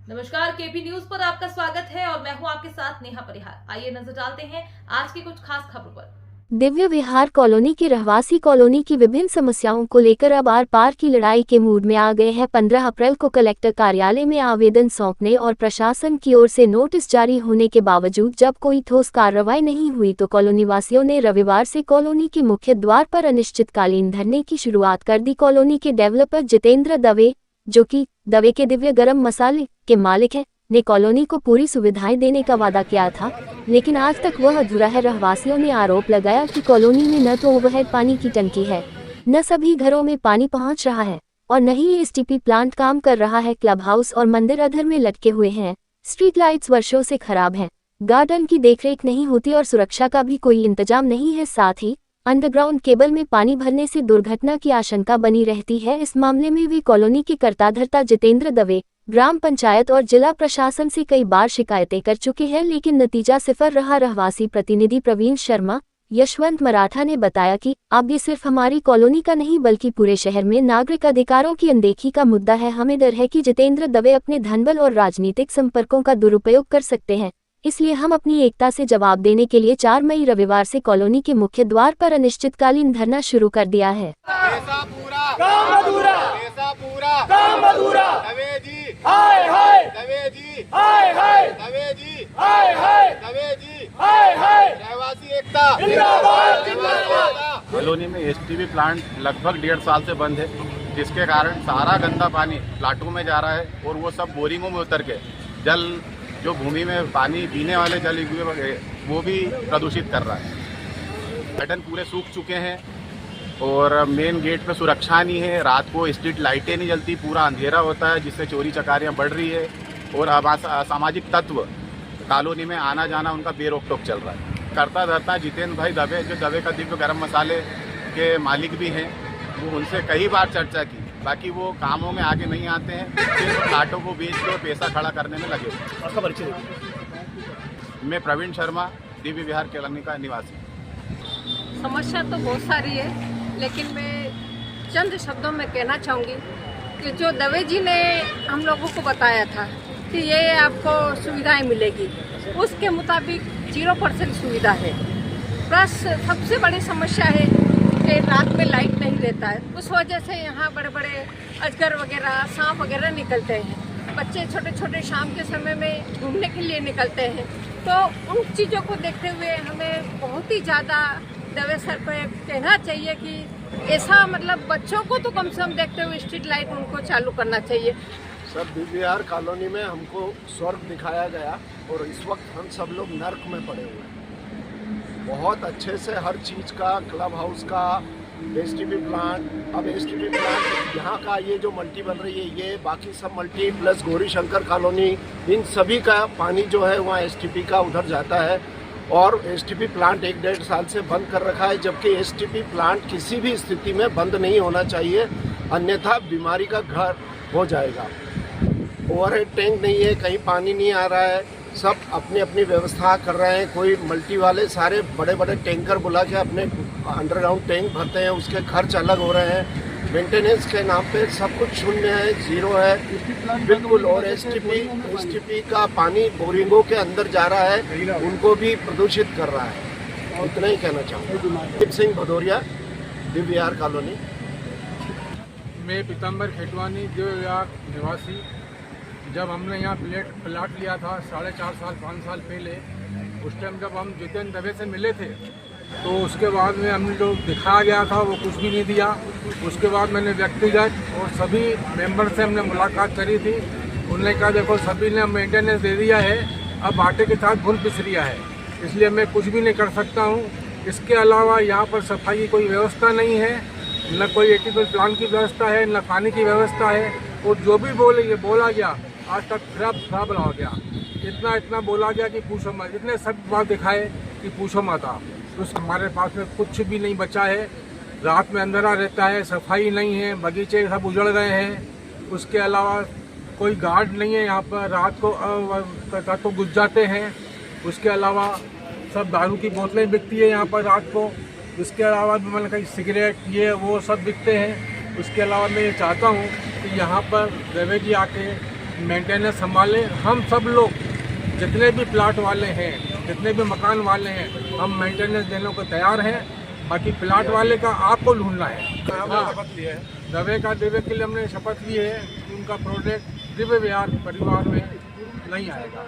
नमस्कार, KP news पर आपका स्वागत है और मैं हूं आपके साथ नेहा परिहार। आइए नजर डालते हैं आज की कुछ खास खबरों पर। दिव्य विहार कॉलोनी की रहवासी कॉलोनी की विभिन्न समस्याओं को लेकर अब आर पार की लड़ाई के मूड में आ गए हैं। 15 अप्रैल को कलेक्टर कार्यालय में आवेदन सौंपने और प्रशासन की ओर से नोटिस जारी होने के बावजूद जब कोई ठोस कार्रवाई नहीं हुई तो कॉलोनी वासियों ने रविवार से कॉलोनी के मुख्य द्वार पर अनिश्चितकालीन धरने की शुरुआत कर दी। कॉलोनी के डेवलपर जितेंद्र दवे, जो कि दवे के दिव्य गरम मसाले के मालिक हैं, ने कॉलोनी को पूरी सुविधाएं देने का वादा किया था, लेकिन आज तक वह अधूरा है। रहवासियों ने आरोप लगाया कि कॉलोनी में न तो ओवरहेड पानी की टंकी है, न सभी घरों में पानी पहुंच रहा है और न ही एसटीपी प्लांट काम कर रहा है। क्लब हाउस और मंदिर अधर में लटके हुए हैं। स्ट्रीट लाइट्स वर्षों से खराब हैं। गार्डन की देखरेख नहीं होती और सुरक्षा का भी कोई इंतजाम नहीं है। साथ ही अंडरग्राउंड केबल में पानी भरने से दुर्घटना की आशंका बनी रहती है। इस मामले में वे कॉलोनी के कर्ताधर्ता जितेंद्र दवे ग्राम पंचायत और जिला प्रशासन से कई बार शिकायतें कर चुके हैं, लेकिन नतीजा सिफर रहा। रहवासी प्रतिनिधि प्रवीण शर्मा यशवंत मराठा ने बताया कि अब ये सिर्फ हमारी कॉलोनी का नहीं बल्कि पूरे शहर में नागरिक अधिकारों की अनदेखी का मुद्दा है। हमें डर है कि जितेंद्र दवे अपने धनबल और राजनीतिक संपर्कों का दुरुपयोग कर सकते हैं, इसलिए हम अपनी एकता से जवाब देने के लिए 4 मई रविवार से कॉलोनी के मुख्य द्वार पर अनिश्चितकालीन धरना शुरू कर दिया है। पैसा पूरा काम अधूरा, पैसा पूरा काम अधूरा। दवे जी हाय हाय, दवे जी हाय हाय, दवे जी हाय हाय, दवे जी हाय हाय। रहवासी एकता जिंदाबाद जिंदाबाद। कॉलोनी में एसटीपी प्लांट लगभग 1.5 साल से बंद है, जिसके कारण सारा गंदा पानी प्लाटों में जा रहा है और वो सब बोरिंगों में उतर के जल जो भूमि में पानी पीने वाले जल हुए वो भी प्रदूषित कर रहा है। पैटर्न पूरे सूख चुके हैं और मेन गेट पे सुरक्षा नहीं है। रात को स्ट्रीट लाइटें नहीं जलती, पूरा अंधेरा होता है, जिससे चोरी चकारियाँ बढ़ रही है और असामाजिक तत्व कॉलोनी में आना जाना उनका बेरोक टोक चल रहा है। करता धरता जितेंद्र भाई दवे, जो दवे का दिव्य गरम मसाले के मालिक भी हैं, वो उनसे कई बार चर्चा की, बाकी वो कामों में आगे नहीं आते हैं, सिर्फ प्लाटों को बेच के पैसा खड़ा करने में लगे। आपका परिचय? मैं प्रवीण शर्मा, दिव्य विहार कॉलोनी का निवासी। समस्या तो बहुत सारी है, लेकिन मैं चंद शब्दों में कहना चाहूँगी कि जो दवे जी ने हम लोगों को बताया था कि ये आपको सुविधाएं मिलेगी, उसके मुताबिक 0% सुविधा है। प्लस सबसे बड़ी समस्या है कि रात में लाइट नहीं रहता है, उस वजह से यहाँ बड़े बड़े अजगर वगैरह, सांप वगैरह निकलते हैं। बच्चे छोटे छोटे शाम के समय में घूमने के लिए निकलते हैं, तो उन चीज़ों को देखते हुए हमें बहुत ही ज़्यादा दवे सर पे कहना चाहिए कि ऐसा मतलब बच्चों को तो कम से कम देखते हुए स्ट्रीट लाइट उनको चालू करना चाहिए। सब दिव्य विहार कॉलोनी में हमको स्वर्ग दिखाया गया और इस वक्त हम सब लोग नर्क में पड़े हुए हैं। बहुत अच्छे से हर चीज़ का, क्लब हाउस का, एसटीपी प्लांट, अब एसटीपी प्लांट यहाँ का ये जो मल्टी बन रही है, ये बाकी सब multi plus Gauri Shankar colony, इन सभी का पानी जो है वहाँ एसटीपी का उधर जाता है और एसटीपी प्लांट 1-1.5 साल से बंद कर रखा है, जबकि एसटीपी प्लांट किसी भी स्थिति में बंद नहीं होना चाहिए, अन्यथा बीमारी का घर हो जाएगा। ओवरहेड टैंक नहीं है, कहीं पानी नहीं आ रहा है, सब अपनी अपनी व्यवस्था कर रहे हैं। कोई मल्टी वाले सारे बड़े बड़े टैंकर बुला के अपने अंडरग्राउंड टैंक भरते हैं, उसके खर्च अलग हो रहे हैं। मेंटेनेंस के नाम पे सब कुछ शून्य है, 0 है बिल्कुल। और एसटीपी का पानी बोरिंगों के अंदर जा रहा है, उनको भी प्रदूषित कर रहा है। इतना ही कहना चाहूँगा। दीप सिंह भदौरिया, दिव्य विहार कॉलोनी। मैं पीताम्बर खेटवानी, दिव्य विहार निवासी। जब हमने यहाँ प्लाट लिया था 4.5 साल 5 साल पहले, उस टाइम जब हम जितेंद्र दवे से मिले थे तो उसके बाद में हमने जो दिखाया गया था वो कुछ भी नहीं दिया। उसके बाद मैंने व्यक्तिगत और सभी मेंबर से हमने मुलाकात करी थी। उन्होंने कहा देखो सभी ने मेंटेनेंस दे दिया है, अब आटे के साथ घुन पिस रिया है, इसलिए मैं कुछ भी नहीं कर सकता हूँ। इसके अलावा यहाँ पर सफाई की कोई व्यवस्था नहीं है, न कोई एटीपी प्लांट की व्यवस्था है, न पानी की व्यवस्था है, और जो भी बोला गया आज तक खराब रहा गया। इतना बोला गया कि पूछो मत, इतने सब बात दिखाए कि पूछो मत। तो हमारे पास में कुछ भी नहीं बचा है। रात में अंधेरा रहता है, सफाई नहीं है, बगीचे सब उजड़ गए हैं। उसके अलावा कोई गार्ड नहीं है यहाँ पर, रात को घुस जाते हैं। उसके अलावा सब दारू की बोतलें बिकती है यहाँ पर रात को। इसके अलावा भी मतलब कहीं सिगरेट ये वो सब बिकते हैं। उसके अलावा मैं ये चाहता हूँ कि यहाँ पर दवे जी आके मेंटेनेंस संभालें। हम सब लोग जितने भी प्लाट वाले हैं, जितने भी मकान वाले हैं, हम मेंटेनेंस देने को तैयार हैं। बाकी प्लाट वाले का आपको ढूंढना है। दवे के लिए हमने शपथ ली है कि उनका प्रोजेक्ट दिव्य विहार परिवार में नहीं आएगा।